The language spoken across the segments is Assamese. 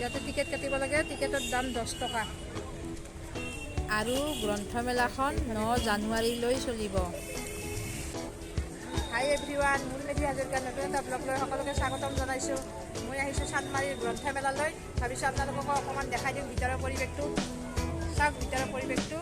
ইয়াতে টিকেট কাটিব লাগে, টিকেটৰ দাম 10 টকা। আৰু গ্ৰন্থমেলাখন 9 জানুৱাৰীলৈ চলিব। হাই এভৰিৱান, মোৰ মেধি হাজৰিকাৰ নতুন এটা ব্লগ লৈ সকলোকে স্বাগতম জনাইছোঁ। মই আহিছোঁ চান্দমাৰীৰ গ্ৰন্থমেলালৈ। ভাবিছোঁ আপোনালোকক অকণমান দেখাই দিম ভিতৰৰ পৰিৱেশটো। চাওক ভিতৰৰ পৰিৱেশটো।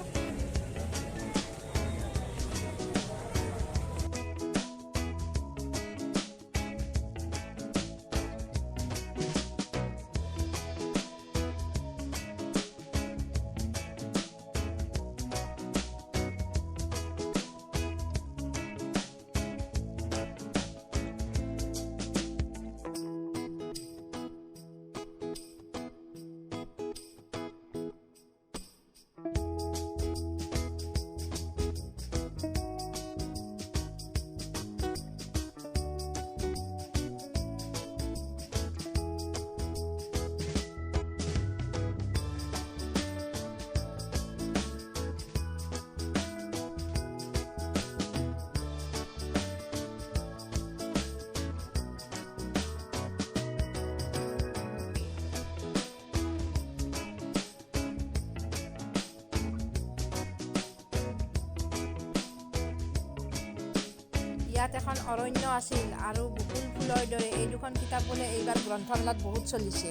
ইয়াত এখন অৰণ্য আছিল আৰু বকুল ফুলৰ দৰে এই দুখন কিতাপ বোলে এইবাৰ গ্ৰন্থমেলাত বহুত চলিছে।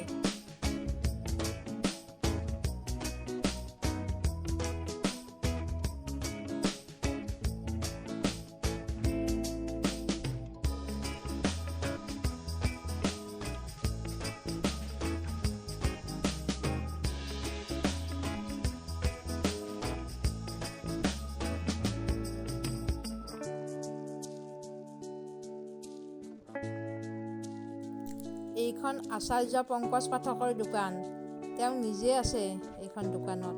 এইখন আচাৰ্য পংকজ পাঠকৰ দোকান। তেওঁ নিজে আছে এইখন দোকানত।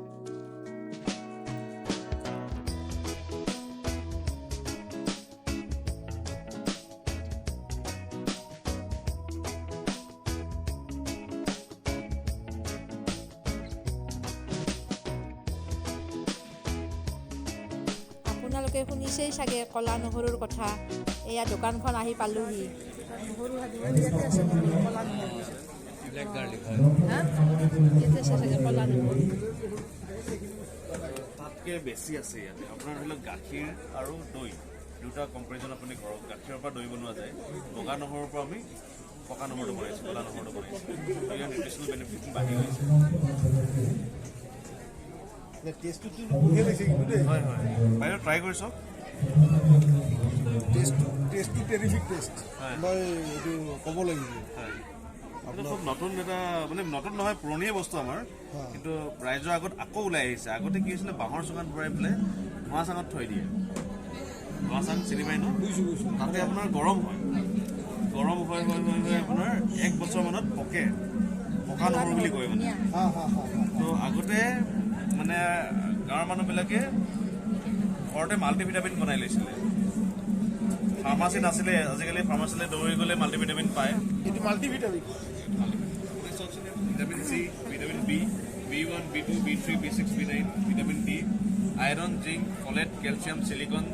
আপোনালোকে শুনিছেই চাগে কলা নহৰুৰ কথা। এয়া দোকানখন আহি পালোহি। নহৰু ইয়াতে আছে, কলা নহৰু। ইয়াতে আছে চাগে কলা নহৰু। তাতকৈ বেছি আছে ইয়াতে। আপোনাৰ ধৰি লওক গাখীৰ আৰু দৈ দুটা কম্পেৰিজন আপুনি ঘৰত গাখীৰৰ পৰা দৈ বনোৱা যায়। বগা নহৰুৰ পৰা আমি পকা নহৰুটো বনাইছোঁ, কলা নহৰুটো বনাইছোঁ। ইয়াৰ নিউট্ৰিচনেল বেনিফিট বাঢ়ি গৈছে। হয় হয়, বাইদেউ ট্ৰাই কৰি চাওক। টেষ্টটো টেৰিফিক টেষ্ট, মই এইটো ক'ব লাগিব। হয়, খুব নতুন এটা মানে নতুন নহয়, পুৰণিয়ে বস্তু আমাৰ, কিন্তু ৰাইজৰ আগত আকৌ ওলাই আহিছে। আগতে কি হৈছিলে, বাঁহৰ চুঙাত ভৰাই পেলাই ধোঁৱা চাঙত থৈ দিয়ে। ধোঁৱা চাং চিনি পাই ন? বুজিছোঁ বুজিছোঁ। তাতে আপোনাৰ গৰম হয়, গৰম হৈ আপোনাৰ 1 বছৰমানত পকে। পকা নহৰু বুলি কয় মানে। তো আগতে মানে গাঁৱৰ মানুহবিলাকে ঘৰতে মাল্টিভিটামিন বনাই লৈছিলে। ফাৰ্মাচী নাছিলে, আজিকালি ফাৰ্মাচীলৈ দৌৰি গ'লে মাল্টিভিটামিন পায়। এইটো multivitamin. Vitamin C, vitamin B, B1, B2, B3, B6, B9, vitamin D, iron, zinc, folate, calcium, silicon,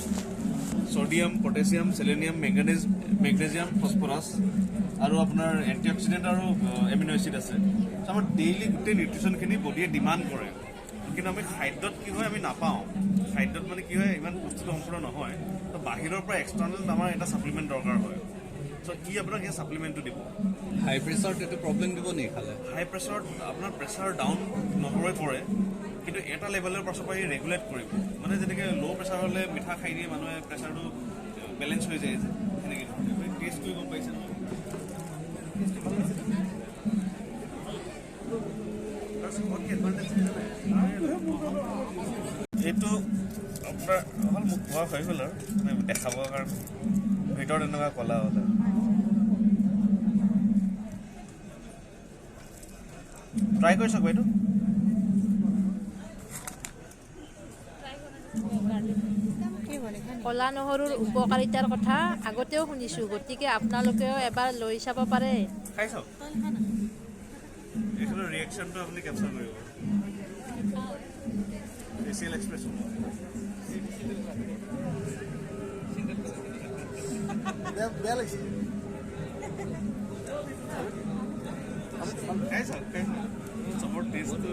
sodium, potassium, selenium, magnesium, phosphorus আৰু আপোনাৰ এণ্টিঅক্সিডেণ্ট আৰু এমিনো এচিড আছে। ত' আমাৰ ডেইলি গোটেই নিউট্ৰিশ্যনখিনি বডিয়ে ডিমাণ্ড কৰে, কিন্তু আমি খাদ্যত কি হয় আমি নাপাওঁ। খাদ্যত মানে কি হয়, ইমান পুষ্টিটো সম্পূৰ্ণ নহয়। তো বাহিৰৰ পৰা এক্সটাৰ্নেল আমাৰ এটা ছাপ্লিমেণ্ট দৰকাৰ হয়। চ' ই আপোনাক সেই ছাপ্লিমেণ্টটো দিব। হাই প্ৰেছাৰত এইটো প্ৰব্লেম দিব নেকি খালে? হাই প্ৰেছাৰত আপোনাৰ প্ৰেছাৰ ডাউন নহবই কৰে, কিন্তু এটা লেভেলৰ পাছৰ পৰা ৰেগুলেট কৰিব। মানে যেনেকৈ ল' প্ৰেছাৰ হ'লে মিঠা খাই দিয়ে মানুহে, প্ৰেছাৰটো বেলেঞ্চ হৈ যায় যে, সেনেকৈ নহয়। টেষ্ট কৰি গম পাইছে নহয়। এইটো আপোনাৰ অকল মোক খোৱা হৈ গ'ল আৰু মানে দেখাবৰ কাৰণে, ভিতৰত এনেকুৱা ক'লা হ'ল আৰু। ট্ৰাই কৰি চাওক বাইদেউ। কলা নহৰুৰ উপকাৰিতাৰ কথা আগতেও শুনিছোঁ, গতিকে আপোনালোকেও এবাৰ লৈ চাব পাৰে। খাই চাওক, এইখনৰ ৰিয়েকশ্যনটো আপুনি কেপচাৰ কৰিব। ফেচিয়েল এক্সপ্ৰেছন বেয়া লাগিছে। খাই চাওক, খাই চাওক। টেষ্টটো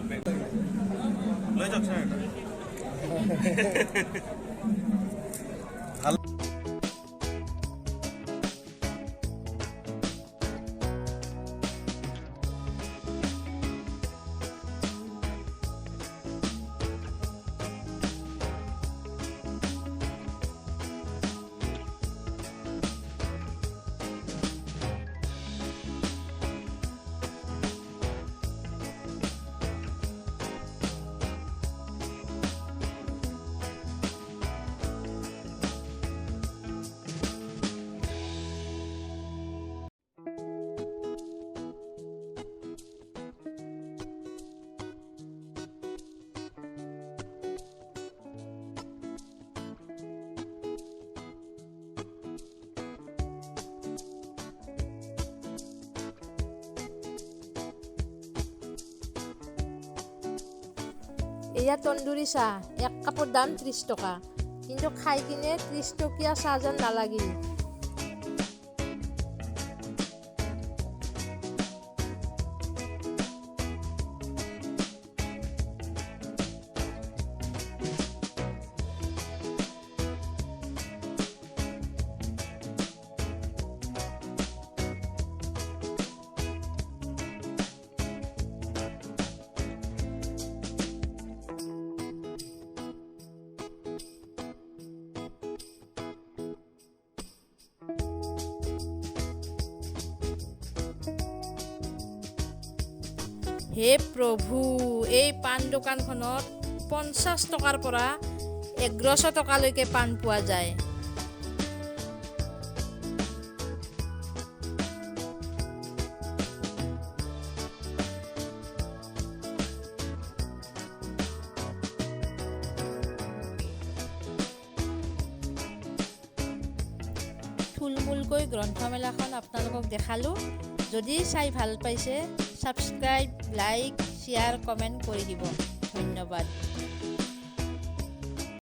লৈ যাওক ছাৰ এটা এয়া তন্দুৰী চাহ, এক কাপৰ দাম 30 টকা, কিন্তু খাই কিনে 30 টকীয়া চাহ যেন নালাগিল। হে প্ৰভু, এই পাণ দোকানখনত 50 টকাৰ পৰা 100 টকালৈকে পাণ পোৱা যায়। থুলমূলকৈ গ্ৰন্থমেলাখন আপোনালোকক দেখালোঁ। যদি চাই ভাল পাইছে, ছাবস্ক্ৰাইব, লাইক, শ্বেয়াৰ, কমেণ্ট কৰি দিব। ধন্যবাদ।